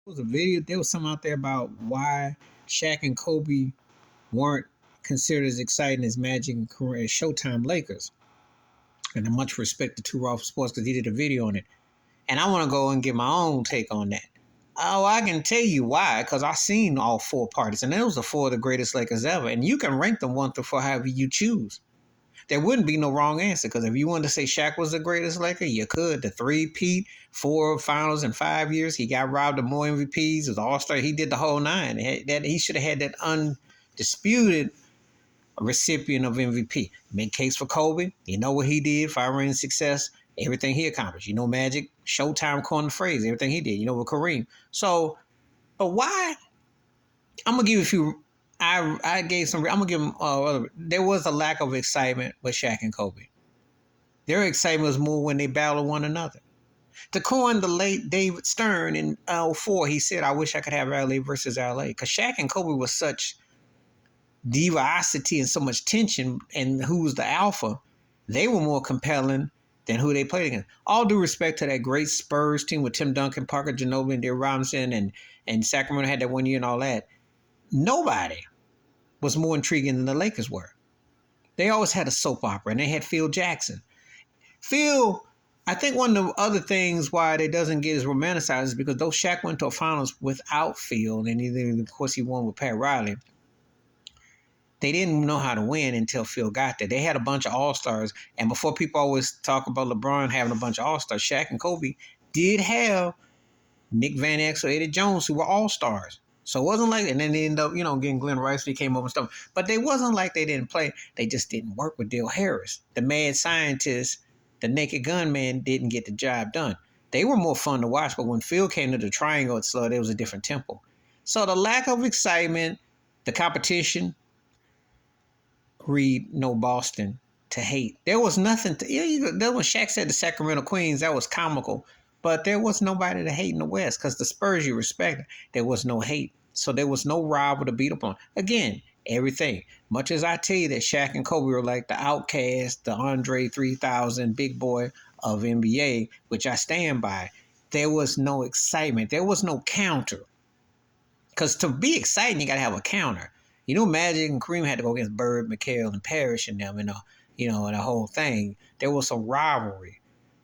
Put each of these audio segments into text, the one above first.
Was a video. There was some out there about why Shaq and Kobe weren't considered as exciting as Magic and Kareem as Showtime Lakers. And I much respect to Two Raw Sports because he did a video on it. And I want to go and get my own take on that. Oh, I can tell you why, because I've seen all four parties, and those are four of the greatest Lakers ever. And you can rank them 1 through 4 however you choose. There wouldn't be no wrong answer, because if you wanted to say Shaq was the greatest Laker, you could. The three-peat, 4 finals in 5 years. He got robbed of more MVPs. Was All-Star. He did the whole nine. He should have had that undisputed recipient of MVP. Make case for Kobe. You know what he did, 5 rings success, everything he accomplished. You know Magic, Showtime coined the phrase, everything he did. You know with Kareem. So, but why? I'm gonna give you a few. I gave some. I'm gonna give them. There was a lack of excitement with Shaq and Kobe. Their excitement was more when they battled one another. To coin the late David Stern in '04, he said, "I wish I could have LA versus LA," because Shaq and Kobe was such divasity and so much tension, and who was the alpha, they were more compelling than who they played against. All due respect to that great Spurs team with Tim Duncan, Parker Ginobili, and Dale Robinson, and Sacramento had that 1 year and all that. Nobody was more intriguing than the Lakers were. They always had a soap opera, and they had Phil Jackson. Phil, I think one of the other things why it doesn't get as romanticized is because though Shaq went to a finals without Phil, and of course he won with Pat Riley, they didn't know how to win until Phil got there. They had a bunch of all-stars. And before people always talk about LeBron having a bunch of all-stars, Shaq and Kobe did have Nick Van Exel, Eddie Jones, who were all-stars. So it wasn't like, and then they ended up, getting Glenn Rice, he came over and stuff. But they wasn't like they didn't play. They just didn't work with Dale Harris. The mad scientist, the naked gun man didn't get the job done. They were more fun to watch, but when Phil came to the triangle at slow, there was a different tempo. So the lack of excitement, the competition, read no Boston to hate. There was nothing to. That when Shaq said the Sacramento Queens, that was comical, but there was nobody to hate in the West because the Spurs you respected. There was no hate, so there was no rival to beat up on. Again, everything. Much as I tell you that Shaq and Kobe were like the outcast, the Andre 3000 big boy of NBA, which I stand by. There was no excitement. There was no counter. Because to be exciting, you got to have a counter. Magic and Kareem had to go against Bird, McHale, and Parrish and them, and the whole thing. There was some rivalry.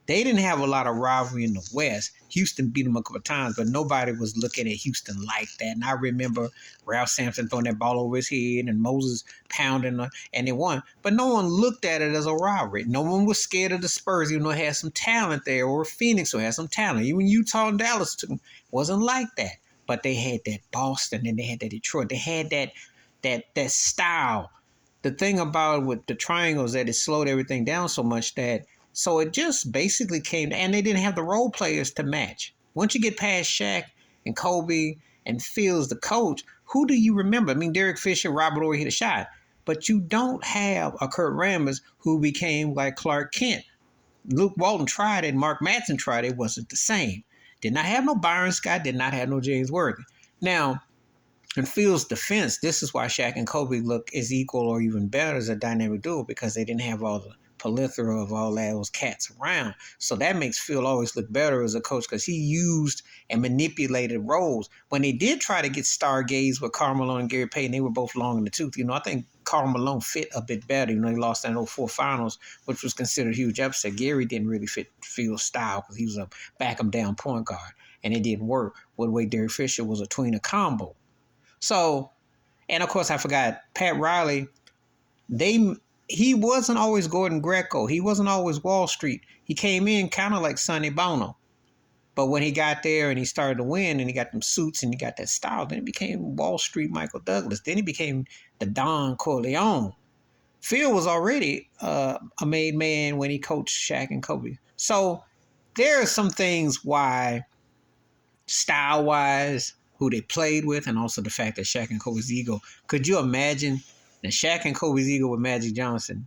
They didn't have a lot of rivalry in the West. Houston beat them a couple of times, but nobody was looking at Houston like that. And I remember Ralph Sampson throwing that ball over his head and Moses pounding, and they won. But no one looked at it as a rivalry. No one was scared of the Spurs, even though it had some talent there, or Phoenix, who had some talent. Even Utah and Dallas wasn't like that. But they had that Boston and they had that Detroit. They had that style. The thing about it with the triangles that it slowed everything down so much that so it just basically came, and they didn't have the role players to match. Once you get past Shaq and Kobe and Phil's the coach, who do you remember? I mean, Derek Fisher, Robert Horry hit a shot, but you don't have a Kurt Rambis who became like Clark Kent. Luke Walton tried it, Mark Madsen tried it. It wasn't the same. Did not have no Byron Scott, did not have no James Worthy. Now, in Phil's defense, this is why Shaq and Kobe look as equal or even better as a dynamic duo, because they didn't have all the plethora of all those cats around. So that makes Phil always look better as a coach because he used and manipulated roles. When they did try to get stargaze with Karl Malone and Gary Payton, they were both long in the tooth. I think Karl Malone fit a bit better. He lost that 04 finals, which was considered a huge upset. Gary didn't really fit Phil's style because he was a back-him-down point guard, and it didn't work. With the way Derek Fisher was a tweener combo. So, and of course, I forgot Pat Riley. He wasn't always Gordon Greco. He wasn't always Wall Street. He came in kind of like Sonny Bono. But when he got there and he started to win and he got them suits and he got that style, then he became Wall Street Michael Douglas. Then he became the Don Corleone. Phil was already a made man when he coached Shaq and Kobe. So there are some things why, style-wise, who they played with, and also the fact that Shaq and Kobe's ego. Could you imagine that Shaq and Kobe's ego with Magic Johnson?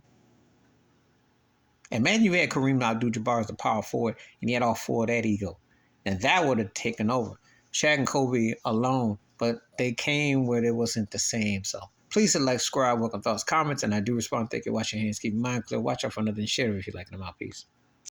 Imagine you had Kareem Abdul-Jabbar as the power forward, and he had all four of that ego. And that would have taken over. Shaq and Kobe alone, but they came where it wasn't the same. So please hit like, subscribe, welcome thoughts, comments, and I do respond. Thank you. Wash your hands, keep your mind clear. Watch out for another and share if you like them out. Peace.